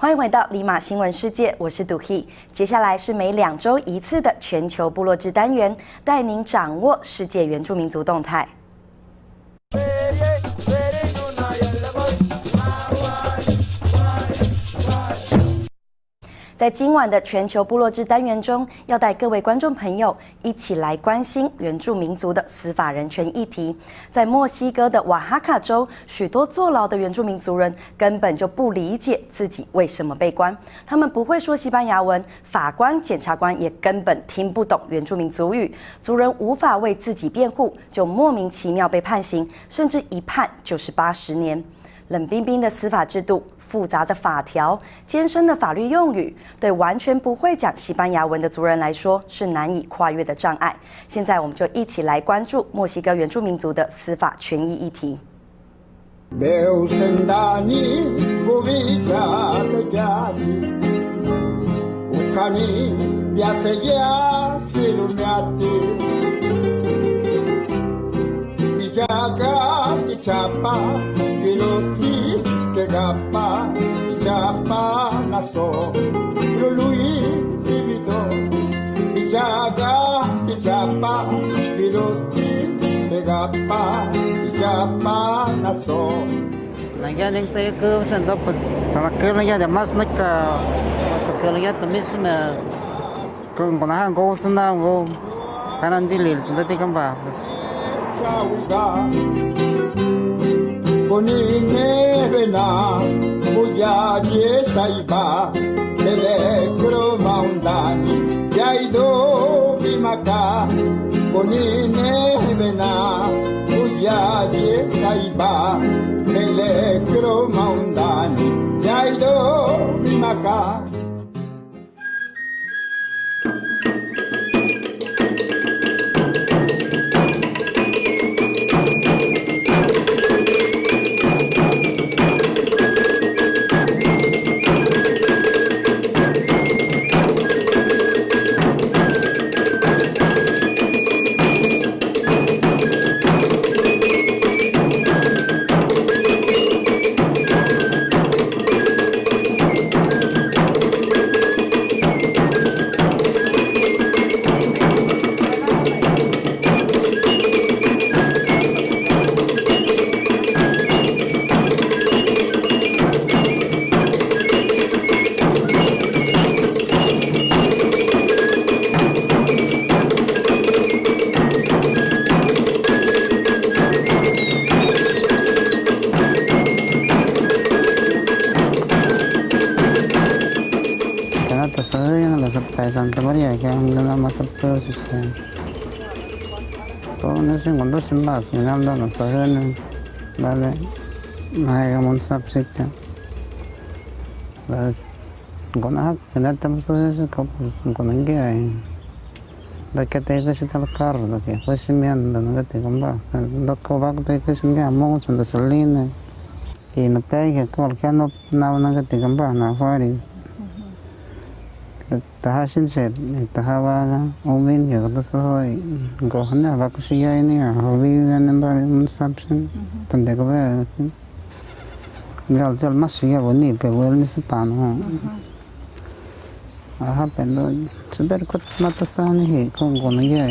欢迎回到李马新闻世界，我是杜希。接下来是每2周一次的全球部落志单元，带您掌握世界原住民族动态。在今晚的全球部落志单元中，要带各位观众朋友一起来关心原住民族的司法人权议题。在墨西哥的瓦哈卡州，许多坐牢的原住民族人根本就不理解自己为什么被关，他们不会说西班牙文，法官、检察官也根本听不懂原住民族语，族人无法为自己辩护，就莫名其妙被判刑，甚至一判就是80年。冷冰冰的司法制度、复杂的法条、艰深的法律用语，对完全不会讲西班牙文的族人来说是难以跨越的障碍。现在我们就一起来关注墨西哥原住民族的司法权益议题。Jaga dicapa piloti kegapa dicapa naso lului dibido jaga dicapa piloti kegapa dicapa naso la ya den te que se anda pues para que la ya además no que la ya también se me con una go sana go kanan dilil se te kamba Bonine vena Muyaje saiba Electro maundani Yaido bimaka Bonine vena Muyaje saiba Electro maundani Yaido bimaka Santa María que anda más peor si que todo eso cuando se va llegando los padres vale hagamos sapsita las con a tener también eso con el que hay la que te dice el carro lo que fue simiando no te comba lo que va te dice que amamos en la salina y no pega que no que te comba no fue tahasin set tahawa omin ya to so go hana ba ku siya ini hobi nan ba subscription tande ko ba ngal jal mas siya boni pe wel mis pano aha pendo super kot matasani he ko gono ya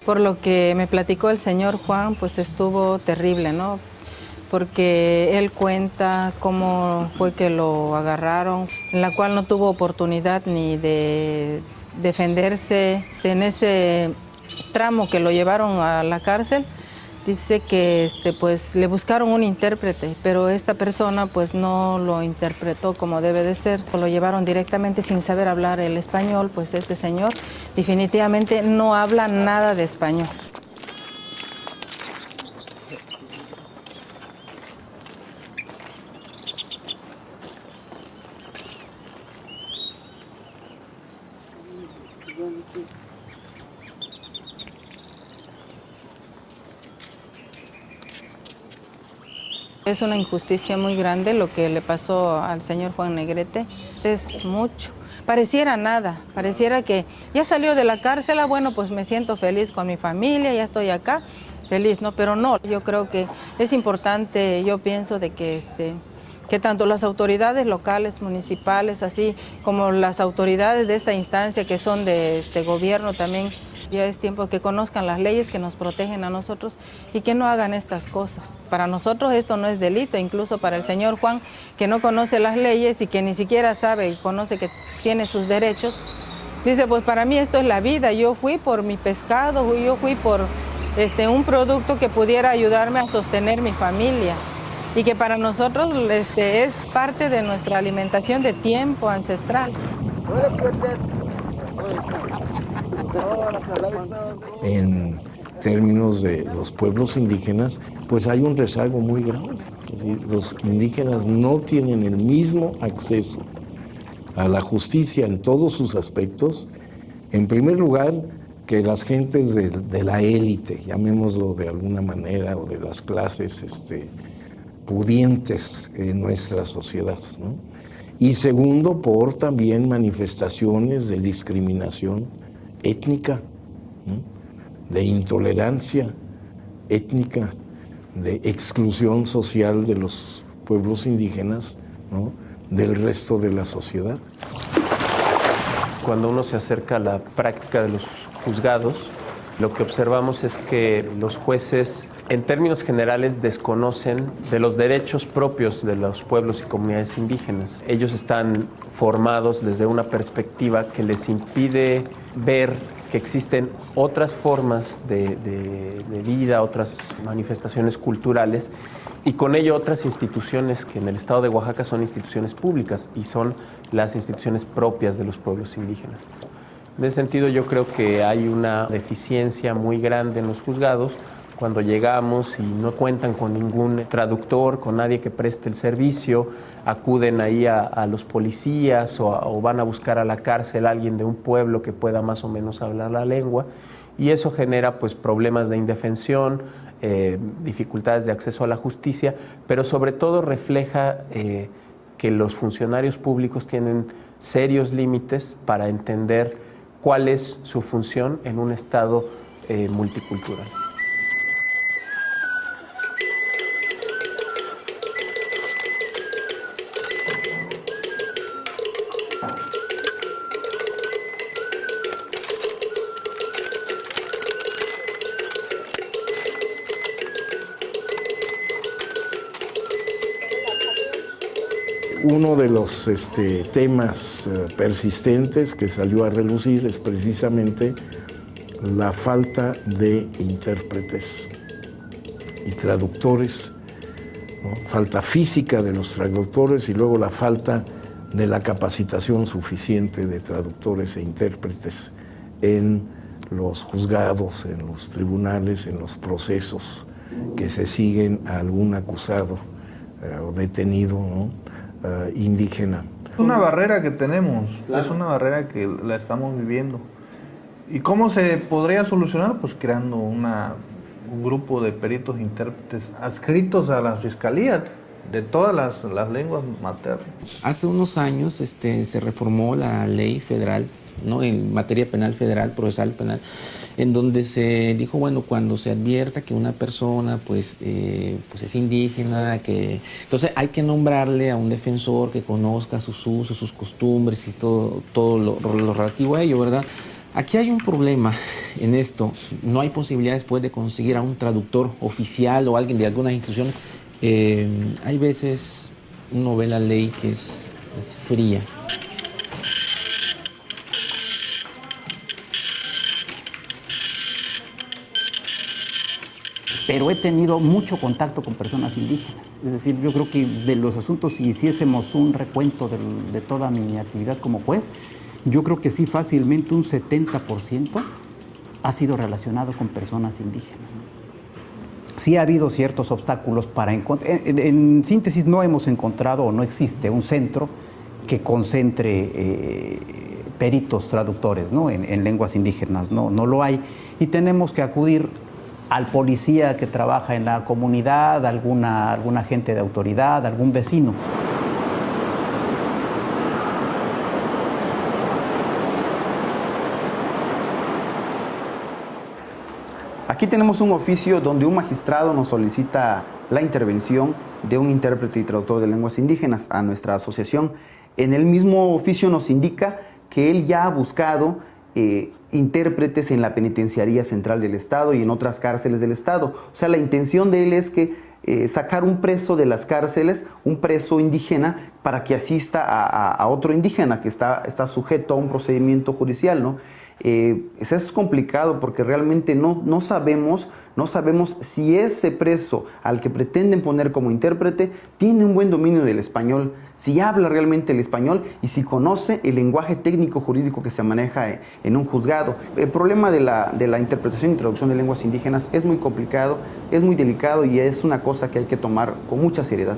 Por lo que me platicó el señor Juan, pues estuvo terrible, ¿no? Porque él cuenta cómo fue que lo agarraron, en la cual no tuvo oportunidad ni de defenderse. En ese tramo que lo llevaron a la cárcel, dice que pues le buscaron un intérprete, pero esta persona pues no lo interpretó como debe de ser. Lo llevaron directamente sin saber hablar el español, pues este señor definitivamente no habla nada de español. Es una injusticia muy grande lo que le pasó al señor Juan Negrete, es mucho. Pareciera nada, pareciera que ya salió de la cárcel, bueno, pues me siento feliz con mi familia, ya estoy acá, feliz, ¿no? Pero no, yo creo que es importante, yo pienso de que tanto las autoridades locales, municipales, así como las autoridades de esta instancia que son de gobierno también, ya es tiempo que conozcan las leyes que nos protegen a nosotros y que no hagan estas cosas. Para nosotros esto no es delito, incluso para el señor Juan, que no conoce las leyes y que ni siquiera sabe y conoce que tiene sus derechos, dice, pues para mí esto es la vida, yo fui por mi pescado, yo fui por un producto que pudiera ayudarme a sostener mi familia y que para nosotros es parte de nuestra alimentación de tiempo ancestral. En términos de los pueblos indígenas, pues hay un rezago muy grande. Es decir, los indígenas no tienen el mismo acceso a la justicia en todos sus aspectos, en primer lugar, que las gentes de la élite, llamémoslo de alguna manera, o de las clases pudientes en nuestra sociedad, ¿no? Y segundo, por también manifestaciones de discriminación étnica, ¿no? De intolerancia étnica, de exclusión social de los pueblos indígenas, ¿no? Del resto de la sociedad. Cuando uno se acerca a la práctica de los juzgados, lo que observamos es que los jueces, en términos generales, desconocen de los derechos propios de los pueblos y comunidades indígenas. Ellos están formados desde una perspectiva que les impide ver que existen otras formas de vida, otras manifestaciones culturales y con ello otras instituciones que en el estado de Oaxaca son instituciones públicas y son las instituciones propias de los pueblos indígenas. En ese sentido, yo creo que hay una deficiencia muy grande en los juzgados cuando llegamos y no cuentan con ningún traductor, con nadie que preste el servicio, acuden ahí a los policías o van a buscar a la cárcel a alguien de un pueblo que pueda más o menos hablar la lengua y eso genera pues problemas de indefensión, dificultades de acceso a la justicia, pero sobre todo refleja que los funcionarios públicos tienen serios límites para entender cuál es su función en un estado multicultural. Uno de los temas persistentes que salió a relucir es precisamente la falta de intérpretes y traductores, ¿no? Falta física de los traductores y luego la falta de la capacitación suficiente de traductores e intérpretes en los juzgados, en los tribunales, en los procesos que se siguen a algún acusado o detenido, ¿no? Indígena. Es una barrera que tenemos, claro. Es una barrera que la estamos viviendo. ¿Y cómo se podría solucionar? Pues creando un grupo de peritos intérpretes adscritos a la fiscalía de todas las lenguas maternas. Hace unos años se reformó la ley federal, ¿no? En materia penal federal, procesal penal, en donde se dijo, bueno, cuando se advierta que una persona pues es indígena, entonces hay que nombrarle a un defensor que conozca sus usos, sus costumbres y todo lo relativo a ello, ¿verdad? Aquí hay un problema en esto, no hay posibilidad después de conseguir a un traductor oficial o alguien de algunas instituciones. Hay veces uno ve la ley que es fría. Pero he tenido mucho contacto con personas indígenas. Es decir, yo creo que de los asuntos, si hiciésemos un recuento de toda mi actividad como juez, yo creo que sí fácilmente un 70% ha sido relacionado con personas indígenas. Sí ha habido ciertos obstáculos para encontrar. En síntesis, no hemos encontrado o no existe un centro que concentre peritos traductores, ¿no? en lenguas indígenas, no lo hay. Y tenemos que acudir al policía que trabaja en la comunidad, alguna agente de autoridad, algún vecino. Aquí tenemos un oficio donde un magistrado nos solicita la intervención de un intérprete y traductor de lenguas indígenas a nuestra asociación. En el mismo oficio nos indica que él ya ha buscado intérpretes en la Penitenciaría Central del Estado y en otras cárceles del Estado. O sea, la intención de él es que sacar un preso de las cárceles, un preso indígena, para que asista a otro indígena que está sujeto a un procedimiento judicial, ¿no? Eso es complicado porque realmente no sabemos si ese preso al que pretenden poner como intérprete tiene un buen dominio del español, si habla realmente el español y si conoce el lenguaje técnico jurídico que se maneja en un juzgado. El problema de la interpretación y traducción de lenguas indígenas es muy complicado, es muy delicado y es una cosa que hay que tomar con mucha seriedad.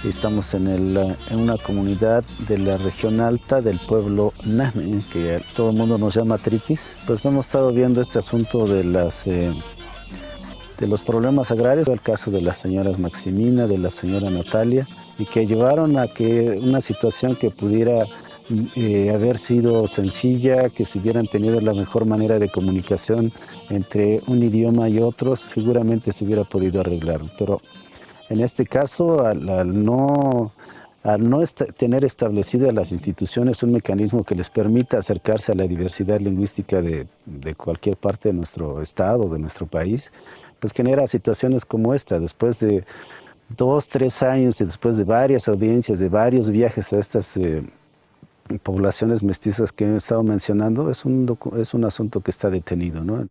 Estamos en una comunidad de la región alta del pueblo Nahme, que todo el mundo nos llama Triquis. Pues hemos estado viendo este asunto de los problemas agrarios, el caso de las señoras Maximina, de la señora Natalia, y que llevaron a que una situación que pudiera haber sido sencilla, que si hubieran tenido la mejor manera de comunicación entre un idioma y otro, seguramente se hubiera podido arreglar. Pero en este caso, al no tener establecidas las instituciones un mecanismo que les permita acercarse a la diversidad lingüística de cualquier parte de nuestro estado, de nuestro país, pues genera situaciones como esta. Después de 2, 3 años y después de varias audiencias, de varios viajes a estas poblaciones mestizas que he estado mencionando, es un asunto que está detenido, ¿no?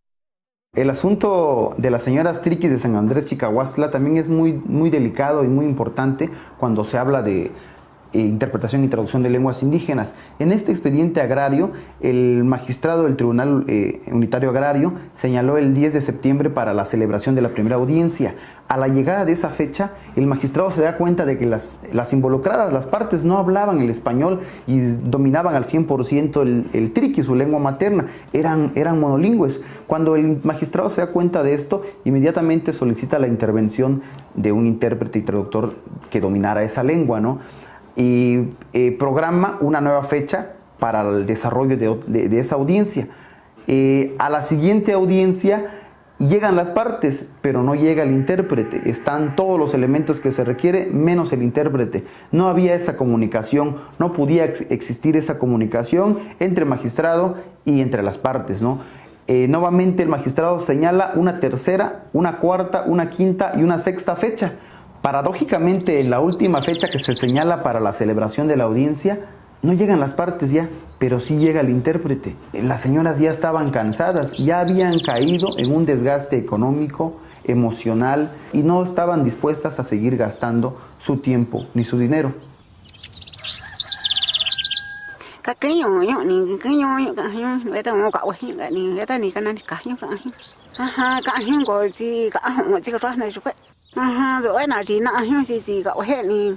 El asunto de las señoras Triquis de San Andrés Chicahuastla también es muy delicado y muy importante cuando se habla de interpretación y traducción de lenguas indígenas. En este expediente agrario, el magistrado del Tribunal Unitario Agrario señaló el 10 de septiembre para la celebración de la primera audiencia. A la llegada de esa fecha, el magistrado se da cuenta de que las involucradas, las partes, no hablaban el español y dominaban al 100% el triqui, su lengua materna. Eran monolingües. Cuando el magistrado se da cuenta de esto, inmediatamente solicita la intervención de un intérprete y traductor que dominara esa lengua, ¿no? Y programa una nueva fecha para el desarrollo de esa audiencia. A la siguiente audiencia llegan las partes, pero no llega el intérprete. Están todos los elementos que se requiere, menos el intérprete. No había esa comunicación, no podía existir esa comunicación entre magistrado y entre las partes, ¿no? Nuevamente el magistrado señala una tercera, una cuarta, una quinta y una sexta fecha. Paradójicamente, en la última fecha que se señala para la celebración de la audiencia, no llegan las partes ya, pero sí llega el intérprete. Las señoras ya estaban cansadas, ya habían caído en un desgaste económico, emocional, y no estaban dispuestas a seguir gastando su tiempo ni su dinero. Rồi là gì nãy gì cậu hết ni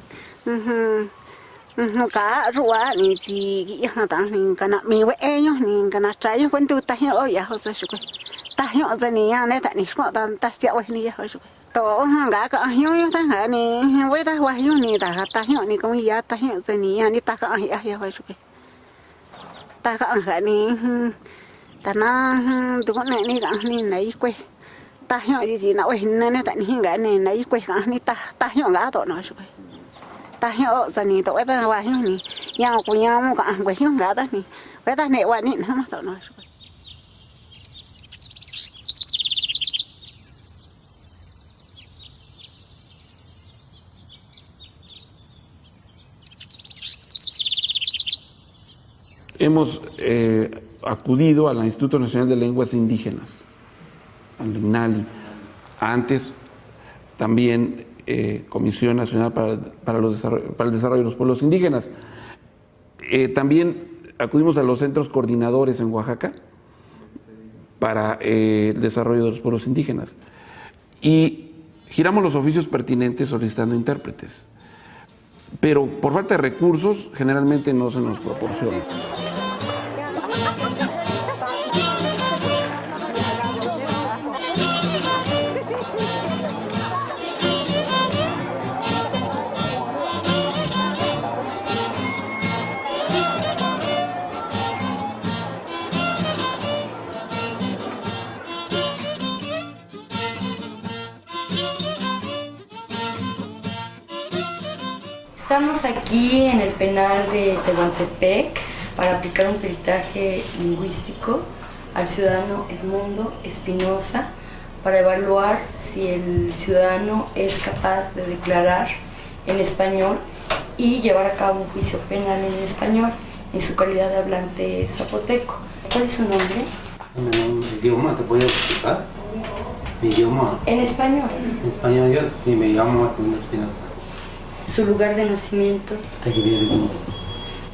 cá rùa ni gì cái ta ni cái nào mi vẽ nhá ni cái nào trái nhá vẫn tu ta hiểu ở nhà họ sẽ chụp ta hiểu rồi ni anh ấy tại ni có ta xẹo ấy ni họ chụp tổ gã cả hiểu nhá ta hả ni với ta hoa hiểu ni ta hiểu ni công gì ta hiểu rồi ni anh ấy ta cả hiểu họ chụp ta cả hả ni ta na tụi con này ni cả ni lấy quê ta hiểu gì nào ấy nên tại ni gã này lấy quê cả ni ta hiểu gã tổ nó chụp ta hiểu rồi ni tổ ta hoa hiểu ni nhau của nhau cả quê hiểu gã ta ni với ta này hoa ni nó mà tổ nó chụp. Hemos acudido al Instituto Nacional de Lenguas Indígenas, al INALI, antes también Comisión Nacional para el Desarrollo de los Pueblos Indígenas. También acudimos a los centros coordinadores en Oaxaca para el desarrollo de los pueblos indígenas. Y giramos los oficios pertinentes solicitando intérpretes. Pero por falta de recursos, generalmente no se nos proporciona. Estamos aquí en el penal de Tehuantepec para aplicar un peritaje lingüístico al ciudadano Edmundo Espinosa para evaluar si el ciudadano es capaz de declarar en español y llevar a cabo un juicio penal en español en su calidad de hablante zapoteco. ¿Cuál es su nombre? Mi idioma, ¿te voy a explicar? Mi idioma. En español. En español yo me llamo Edmundo Espinosa. ¿Su lugar de nacimiento?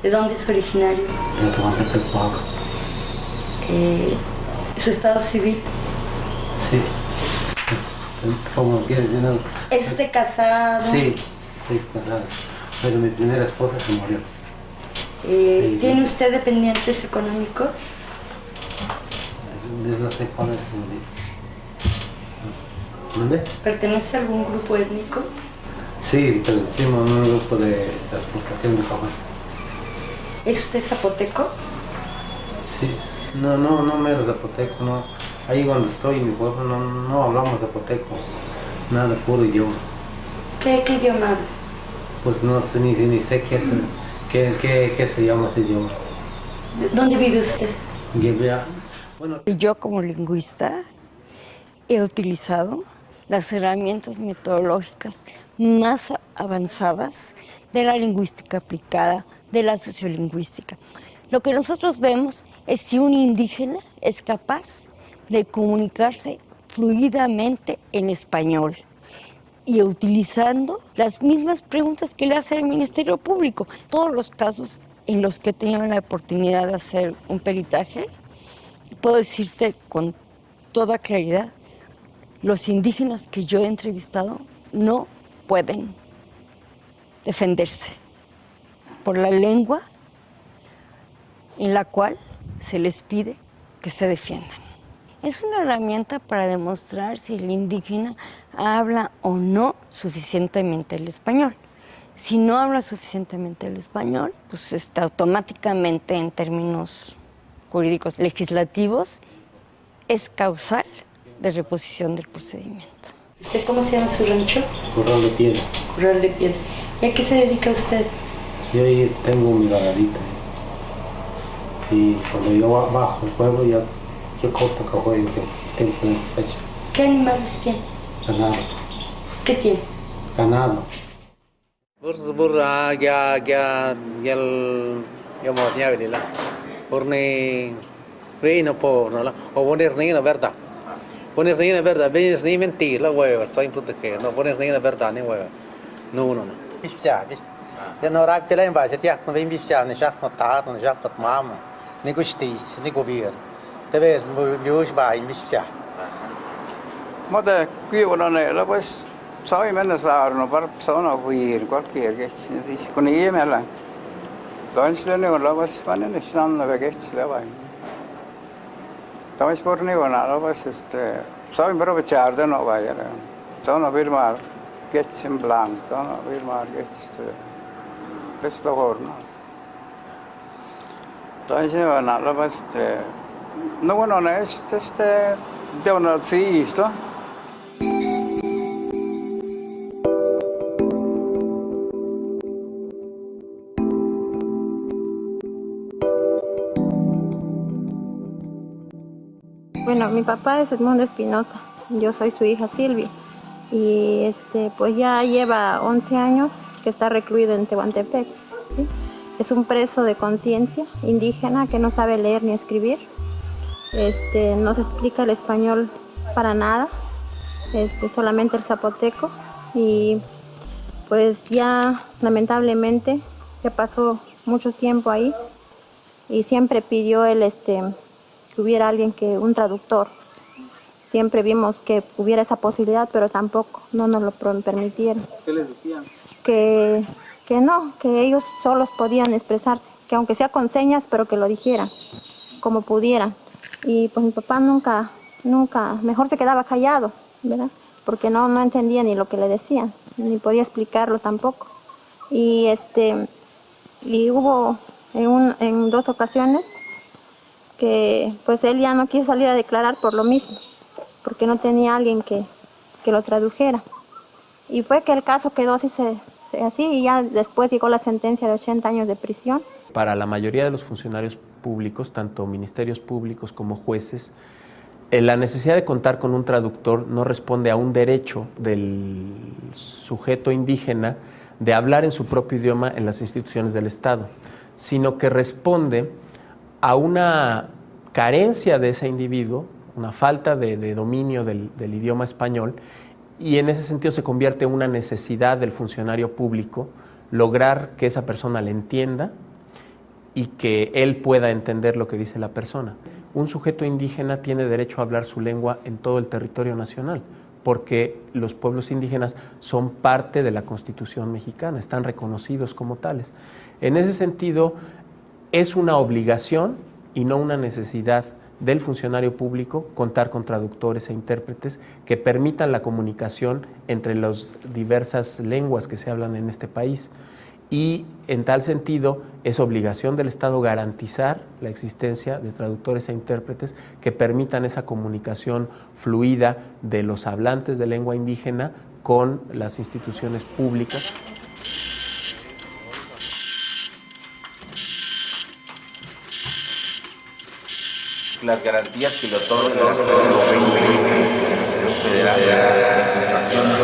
¿De dónde es originario? De Tehuantepec, Oaxaca. ¿Su estado civil? Sí. ¿Cómo quieres? ¿Es usted casado? Sí, estoy casado. Pero mi primera esposa se murió. ¿Tiene usted dependientes económicos? No sé cuál es. ¿Dónde? ¿Pertenece a algún grupo étnico? Sí, pertenecemos a un grupo de transportación de caballos. ¿Es usted zapoteco? Sí. No mero zapoteco, no. Ahí donde estoy en mi pueblo no hablamos zapoteco. Nada, puro idioma. ¿Qué idioma habla? Pues no sé, ni sé qué se llama ese idioma. ¿Dónde vive usted? Bueno. Yo como lingüista he utilizado las herramientas metodológicas más avanzadas de la lingüística aplicada, de la sociolingüística. Lo que nosotros vemos es si un indígena es capaz de comunicarse fluidamente en español y utilizando las mismas preguntas que le hace el Ministerio Público. Todos los casos en los que he tenido la oportunidad de hacer un peritaje, puedo decirte con toda claridad, los indígenas que yo he entrevistado no pueden defenderse por la lengua en la cual se les pide que se defiendan. Es una herramienta para demostrar si el indígena habla o no suficientemente el español. Si no habla suficientemente el español, pues está automáticamente en términos jurídicos legislativos, es causal de reposición del procedimiento. ¿Usted cómo se llama su rancho? Corral de Piedra. Corral de Piedra. ¿Y a qué se dedica usted? Yo ahí tengo mi ganadita. Y cuando yo bajo el pueblo, yo corto caballo que tengo que cosecha. ¿Qué animales tiene? Ganado. ¿Qué tiene? Ganado. Pones ni na verdad, vienes ni mentir la hueva, estoy en proteger, no pones ni na verdad ni hueva. No. Bifcha, ya no rap pela em base, ya no vem bifcha, nem já notado, nem já fatmama, nem justiça, nem governo. Talvez meus vai bifcha. Moda qui una nella pues sai men sarno par sono vir qualche che con io me la. Doncs ne la pues manen stanno che ci la vai. Estamos por ninguna, pues saben pero bechar no vaya. Son a firmar que en blanco, son a firmar que esto horno. Entonces no pues no bueno es de una isla. Bueno, mi papá es Edmundo Espinosa, yo soy su hija Silvia y pues ya lleva 11 años que está recluido en Tehuantepec, ¿sí? Es un preso de conciencia indígena que no sabe leer ni escribir, no se explica el español para nada, solamente el zapoteco y pues ya lamentablemente ya pasó mucho tiempo ahí y siempre pidió el hubiera alguien un traductor. Siempre vimos que hubiera esa posibilidad, pero tampoco, no nos lo permitieron. ¿Qué les decían? Que no, que ellos solos podían expresarse, que aunque sea con señas, pero que lo dijeran, como pudieran. Y pues mi papá nunca, mejor se quedaba callado, ¿verdad? Porque no entendía ni lo que le decían, ni podía explicarlo tampoco. Y hubo en 2 ocasiones que pues él ya no quiso salir a declarar por lo mismo, porque no tenía alguien que lo tradujera. Y fue que el caso quedó así y ya después llegó la sentencia de 80 años de prisión. Para la mayoría de los funcionarios públicos, tanto ministerios públicos como jueces, la necesidad de contar con un traductor no responde a un derecho del sujeto indígena de hablar en su propio idioma en las instituciones del Estado, sino que responde a una carencia de ese individuo, una falta de dominio del idioma español, y en ese sentido se convierte en una necesidad del funcionario público lograr que esa persona le entienda y que él pueda entender lo que dice la persona. Un sujeto indígena tiene derecho a hablar su lengua en todo el territorio nacional, porque los pueblos indígenas son parte de la Constitución mexicana, están reconocidos como tales. En ese sentido, es una obligación y no una necesidad del funcionario público contar con traductores e intérpretes que permitan la comunicación entre las diversas lenguas que se hablan en este país. Y en tal sentido es obligación del Estado garantizar la existencia de traductores e intérpretes que permitan esa comunicación fluida de los hablantes de lengua indígena con las instituciones públicas. Las garantías que le otorga el artículo 20 de la Constitución Federal en sus naciones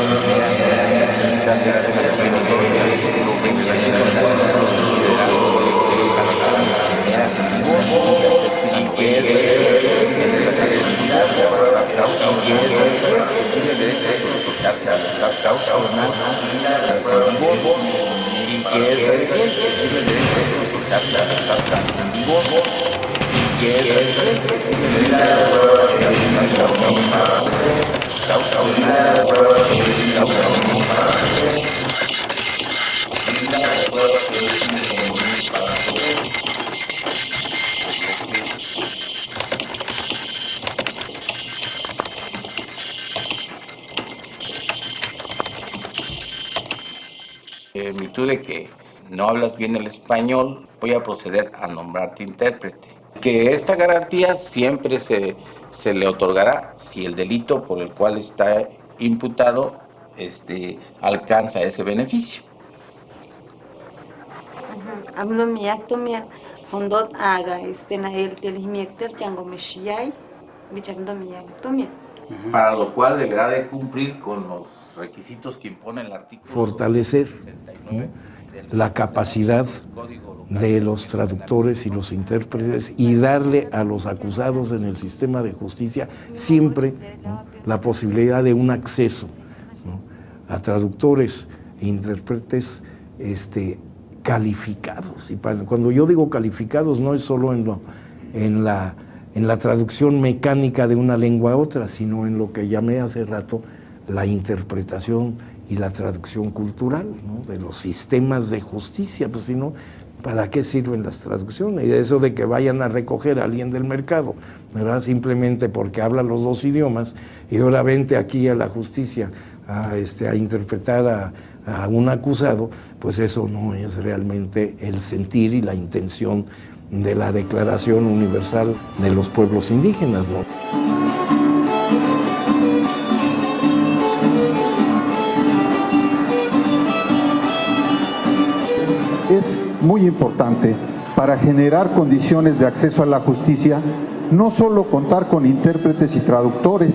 En virtud de que no hablas bien el español, voy a proceder a nombrarte intérprete. Que esta garantía siempre se le otorgará si el delito por el cual está imputado alcanza ese beneficio. Para lo cual deberá de cumplir con los requisitos que impone el artículo. Fortalecer, ¿no?, la capacidad de los traductores y los intérpretes y darle a los acusados en el sistema de justicia siempre, ¿no?, la posibilidad de un acceso, ¿no?, a traductores e intérpretes calificados. Y cuando yo digo calificados no es solo en la traducción mecánica de una lengua a otra, sino en lo que llamé hace rato la interpretación y la traducción cultural, ¿no?, de los sistemas de justicia. Pues si no, ¿para qué sirven las traducciones? Y eso de que vayan a recoger a alguien del mercado, ¿verdad?, simplemente porque habla los 2 idiomas, y ahora vente aquí a la justicia a interpretar a un acusado, pues eso no es realmente el sentir y la intención de la Declaración Universal de los Pueblos Indígenas, ¿no? Es muy importante para generar condiciones de acceso a la justicia, no solo contar con intérpretes y traductores,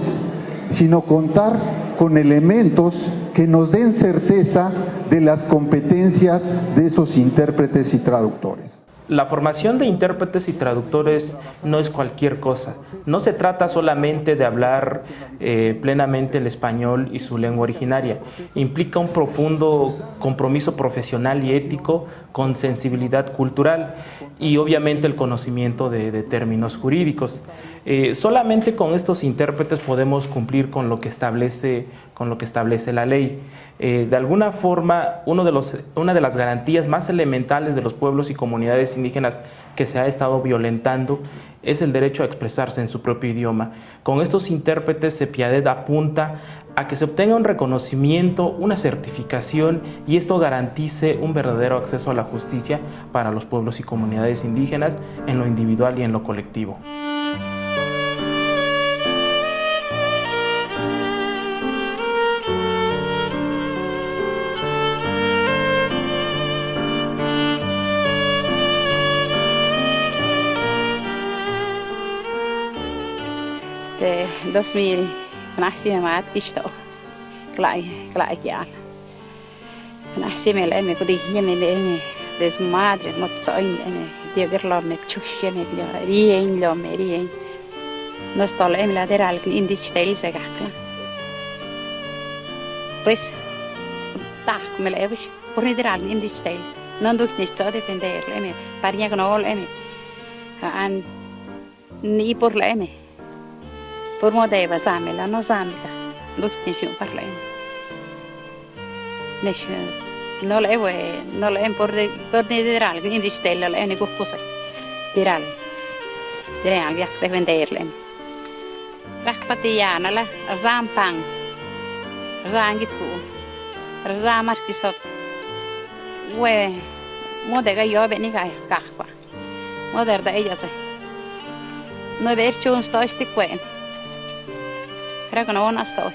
sino contar con elementos que nos den certeza de las competencias de esos intérpretes y traductores. La formación de intérpretes y traductores no es cualquier cosa. No se trata solamente de hablar plenamente el español y su lengua originaria. Implica un profundo compromiso profesional y ético con sensibilidad cultural y obviamente el conocimiento de términos jurídicos. Solamente con estos intérpretes podemos cumplir con lo que establece la ley. De alguna forma, una de las garantías más elementales de los pueblos y comunidades indígenas que se ha estado violentando es el derecho a expresarse en su propio idioma. Con estos intérpretes, CEPIADET apunta a que se obtenga un reconocimiento, una certificación y esto garantice un verdadero acceso a la justicia para los pueblos y comunidades indígenas en lo individual y en lo colectivo. De 2000 nací mat isto klai ya nací me le me kudi me le desmadre no soy me diegerlo me chushie me rien lo me rien no stol em lateral in digital se gakla pues ta come le vis por lateral in digital non do nicht so depender me parnia no me an ni por le me por modeva zamela no zamela duch nishu parle nish no le por diral in digital le ne gokusa diral yak te venderle rakpatiana la zampang zangitku zamarkisot we modega yobe ni ga kahwa moder da ella no ver chun sto sti quen creo que no van hasta hoy.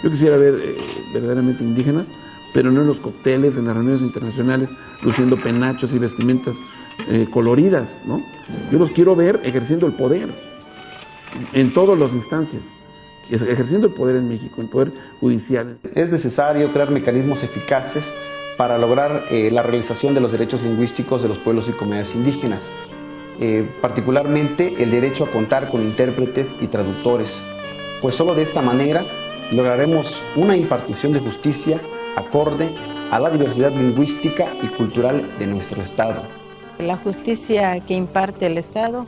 Yo quisiera ver verdaderamente indígenas, pero no en los cócteles, en las reuniones internacionales, luciendo penachos y vestimentas coloridas, ¿no? Yo los quiero ver ejerciendo el poder en todas las instancias, ejerciendo el poder en México, el poder judicial. Es necesario crear mecanismos eficaces para lograr la realización de los derechos lingüísticos de los pueblos y comunidades indígenas, particularmente el derecho a contar con intérpretes y traductores, pues solo de esta manera lograremos una impartición de justicia acorde a la diversidad lingüística y cultural de nuestro Estado. La justicia que imparte el Estado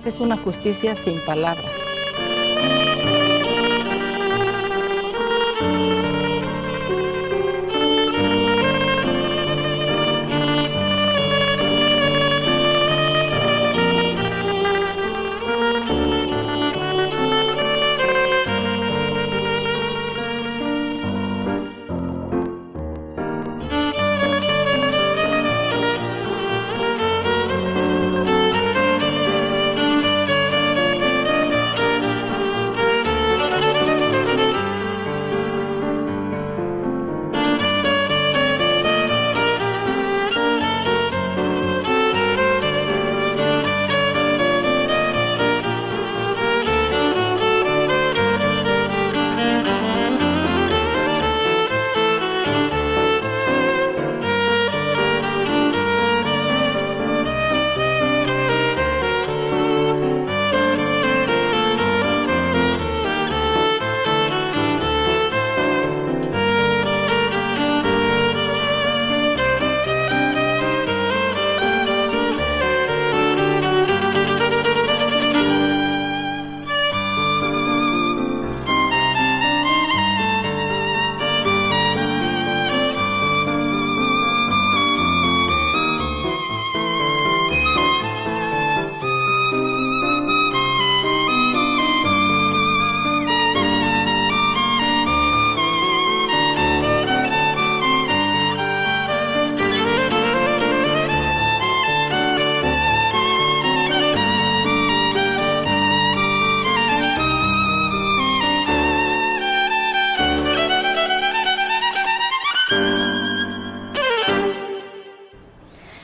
es una justicia sin palabras.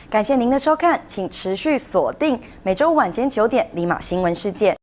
感谢您的收看，请持续锁定每周晚间9点《立马新闻事件》。